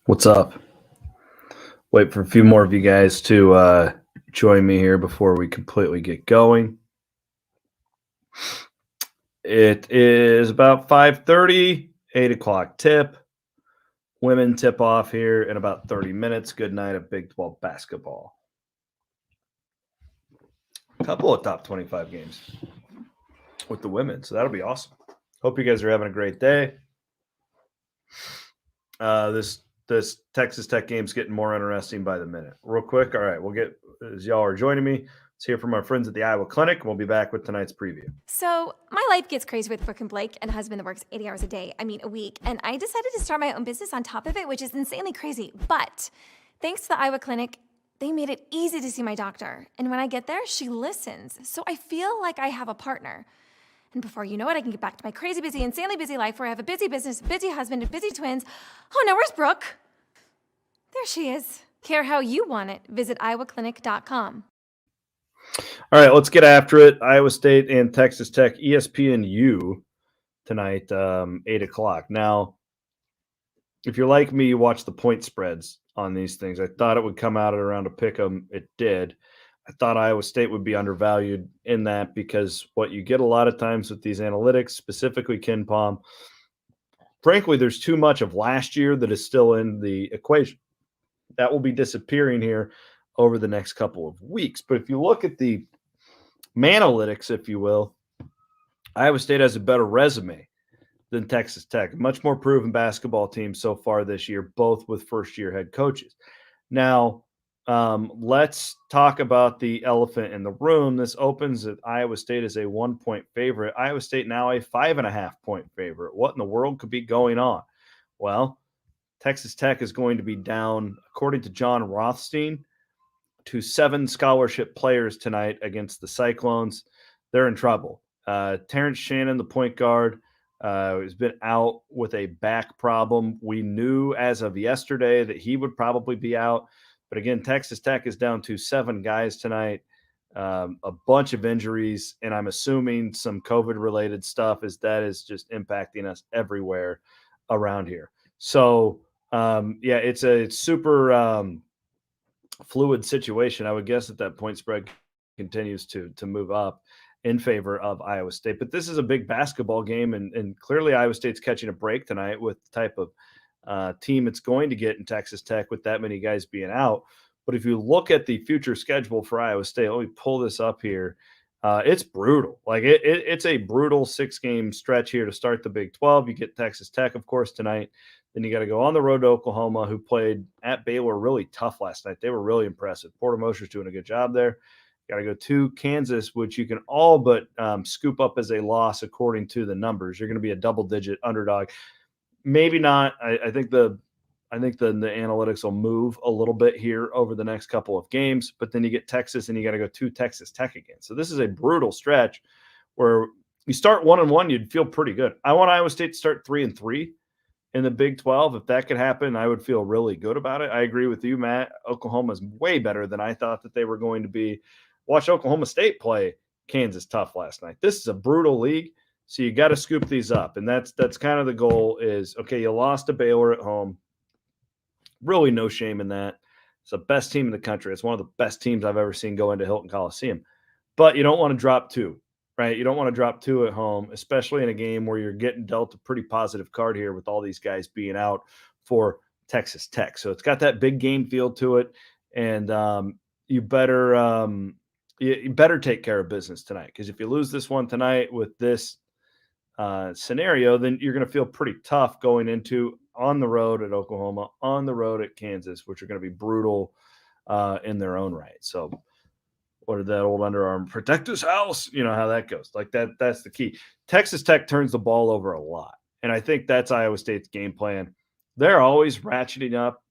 What's up? Wait for a few more of you guys to join me here before we completely get going. It is about 5:30, 8 o'clock tip. Women tip off here in about 30 minutes. Good night of Big 12 basketball. A couple of top 25 games with the women, so that'll be awesome. Hope you guys are having a great day. This Texas Tech game's getting more interesting by the minute. Real quick, all right, we'll get as y'all are joining me. Let's hear from our friends at the Iowa Clinic. We'll be back with tonight's preview. So, my life gets crazy with Brooke and Blake and a husband that works 80 hours a week. And I decided to start my own business on top of it, which is insanely crazy. But thanks to the Iowa Clinic, they made it easy to see my doctor. And when I get there, she listens. So I feel like I have a partner. And before you know it, I can get back to my crazy, busy, insanely busy life where I have a busy business, busy husband, and busy twins. Oh no, where's Brooke? There she is. Care how you want it. Visit iowaclinic.com. All right, let's get after it. Iowa State and Texas Tech, ESPNU tonight, 8 o'clock. Now, if you're like me, you watch the point spreads on these things. I thought it would come out at around a pick 'em. It did. I thought Iowa State would be undervalued in that because what you get a lot of times with these analytics, specifically Ken Palm, frankly, there's too much of last year that is still in the equation. That will be disappearing here over the next couple of weeks. But if you look at the Manalytics, if you will, Iowa State has a better resume than Texas Tech. Much more proven basketball team so far this year, both with first-year head coaches. Now, let's talk about the elephant in the room. This opens at Iowa State as a 1-point favorite. Iowa State now a 5.5-point favorite. What in the world could be going on? Well, Texas Tech is going to be down, according to John Rothstein, to 7 scholarship players tonight against the Cyclones. They're in trouble. Terrence Shannon, the point guard, has been out with a back problem. We knew as of yesterday that he would probably be out. But again, Texas Tech is down to 7 guys tonight, a bunch of injuries, and I'm assuming some COVID-related stuff is just impacting us everywhere around here. So, it's a super fluid situation. I would guess that point spread continues to move up in favor of Iowa State. But this is a big basketball game, and clearly Iowa State's catching a break tonight with the type of team it's going to get in Texas Tech with that many guys being out. But if you look at the future schedule for Iowa State, let me pull this up here. It's brutal. Like it's a brutal 6-game stretch here to start the Big 12. You get Texas Tech, of course, tonight. Then you got to go on the road to Oklahoma, who played at Baylor really tough last night. They were really impressive. Porter Mosher's doing a good job there. Got to go to Kansas, which you can all but scoop up as a loss according to the numbers. You're going to be a double-digit underdog. Maybe not. I think the analytics will move a little bit here over the next couple of games, but then you get Texas and you got to go to Texas Tech again. So this is a brutal stretch where you start 1-1, you'd feel pretty good. I want Iowa State to start 3-3 in the Big 12. If that could happen, I would feel really good about it. I agree with you, Matt. Oklahoma's way better than I thought that they were going to be. Watch Oklahoma State play Kansas tough last night. This is a brutal league, so you got to scoop these up, and that's kind of the goal is, okay, you lost to Baylor at home. Really no shame in that. It's the best team in the country. It's one of the best teams I've ever seen go into Hilton Coliseum. But you don't want to drop 2, right? You don't want to drop 2 at home, especially in a game where you're getting dealt a pretty positive card here with all these guys being out for Texas Tech. So it's got that big game feel to it, and you better take care of business tonight, because if you lose this one tonight with this scenario, then you're going to feel pretty tough going into on the road at Oklahoma, on the road at Kansas, which are going to be brutal in their own right. So what did that old underarm protect his house? You know how that goes. Like that's the key. Texas Tech turns the ball over a lot, and I think that's Iowa State's game plan. They're always ratcheting up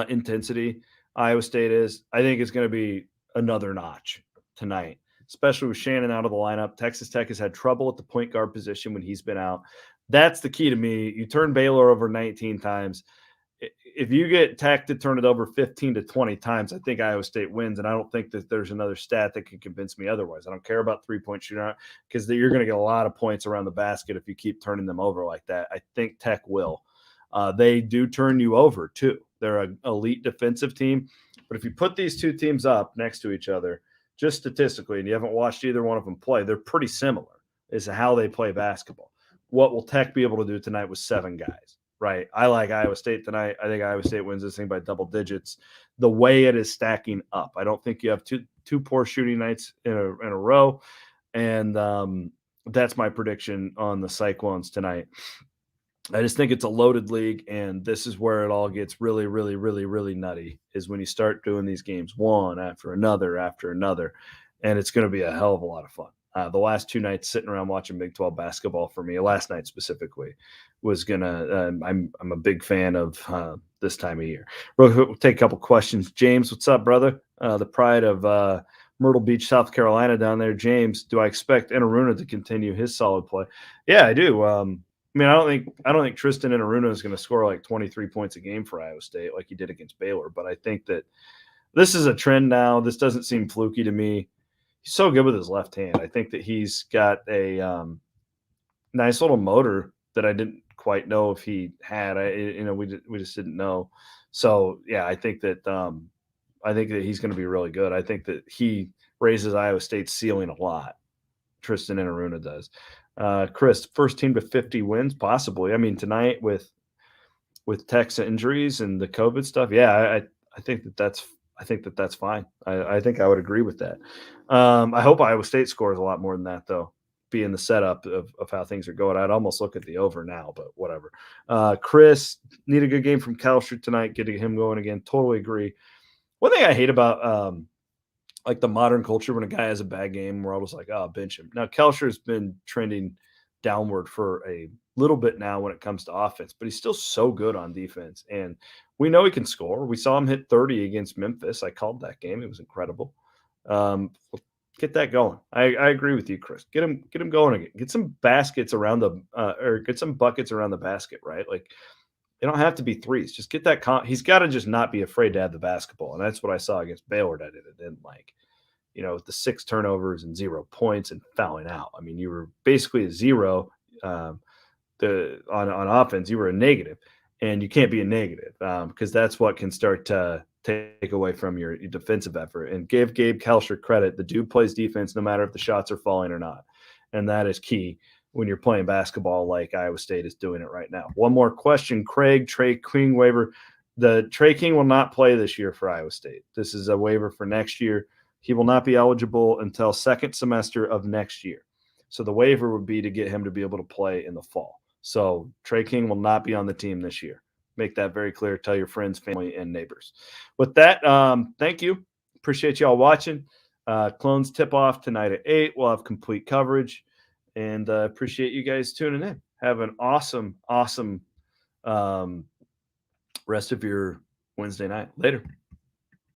intensity. Iowa State is. I think it's going to be another notch tonight, especially with Shannon out of the lineup. Texas Tech has had trouble at the point guard position when he's been out. That's the key to me. You turn Baylor over 19 times. If you get Tech to turn it over 15 to 20 times, I think Iowa State wins, and I don't think that there's another stat that can convince me otherwise. I don't care about three-point shooting, because you're going to get a lot of points around the basket if you keep turning them over like that. I think Tech will. They do turn you over too. They're an elite defensive team. But if you put these two teams up next to each other, just statistically, and you haven't watched either one of them play, they're pretty similar as to how they play basketball. What will Tech be able to do tonight with 7 guys, right? I like Iowa State tonight. I think Iowa State wins this thing by double digits. The way it is stacking up, I don't think you have two poor shooting nights in a row, and that's my prediction on the Cyclones tonight. I just think it's a loaded league, and this is where it all gets really, really, really, really nutty, is when you start doing these games one after another, and it's going to be a hell of a lot of fun. The last 2 nights sitting around watching Big 12 basketball for me, last night specifically, was going to I'm a big fan of this time of year. We'll take a couple questions. James, what's up, brother? The pride of Myrtle Beach, South Carolina down there. James, do I expect Enaruna to continue his solid play? Yeah, I do. I mean, I don't think Tristan Enaruna is going to score like 23 points a game for Iowa State like he did against Baylor, but I think that this is a trend now. This doesn't seem fluky to me. He's so good with his left hand. I think that he's got a nice little motor that I didn't quite know if he had. We just didn't know. So yeah, I think that he's going to be really good. I think that he raises Iowa State's ceiling a lot. Tristan Enaruna does. Chris, first team to 50 wins, possibly. I mean, tonight with Tech's injuries and the COVID stuff, yeah, I think that's fine. I think I would agree with that. I hope Iowa State scores a lot more than that, though, being the setup of how things are going. I'd almost look at the over now, but whatever. Chris, need a good game from Kalsher tonight, getting him going again. Totally agree. One thing I hate about like the modern culture, when a guy has a bad game, we're always like, oh, bench him. Now, Kelsher's been trending downward for a little bit now when it comes to offense, but he's still so good on defense. And we know he can score. We saw him hit 30 against Memphis. I called that game. It was incredible. Get that going. I agree with you, Chris. Get him going again. Get some baskets around or get some buckets around the basket, right? Like, they don't have to be threes. Just get that. He's got to just not be afraid to have the basketball, and that's what I saw against Baylor. That it didn't like, the 6 turnovers and 0 points and fouling out. I mean, you were basically a 0 on offense. You were a negative, and you can't be a negative because that's what can start to take away from your defensive effort. And give Gabe Kalsher credit. The dude plays defense no matter if the shots are falling or not, and that is key when you're playing basketball like Iowa State is doing it right now. One more question, Craig, Trey King waiver. The Trey King will not play this year for Iowa State. This is a waiver for next year. He will not be eligible until second semester of next year. So the waiver would be to get him to be able to play in the fall. So Trey King will not be on the team this year. Make that very clear. Tell your friends, family, and neighbors. With that, thank you. Appreciate y'all watching. Clones tip off tonight at 8. We'll have complete coverage. And appreciate you guys tuning in. Have an awesome rest of your Wednesday night. Later.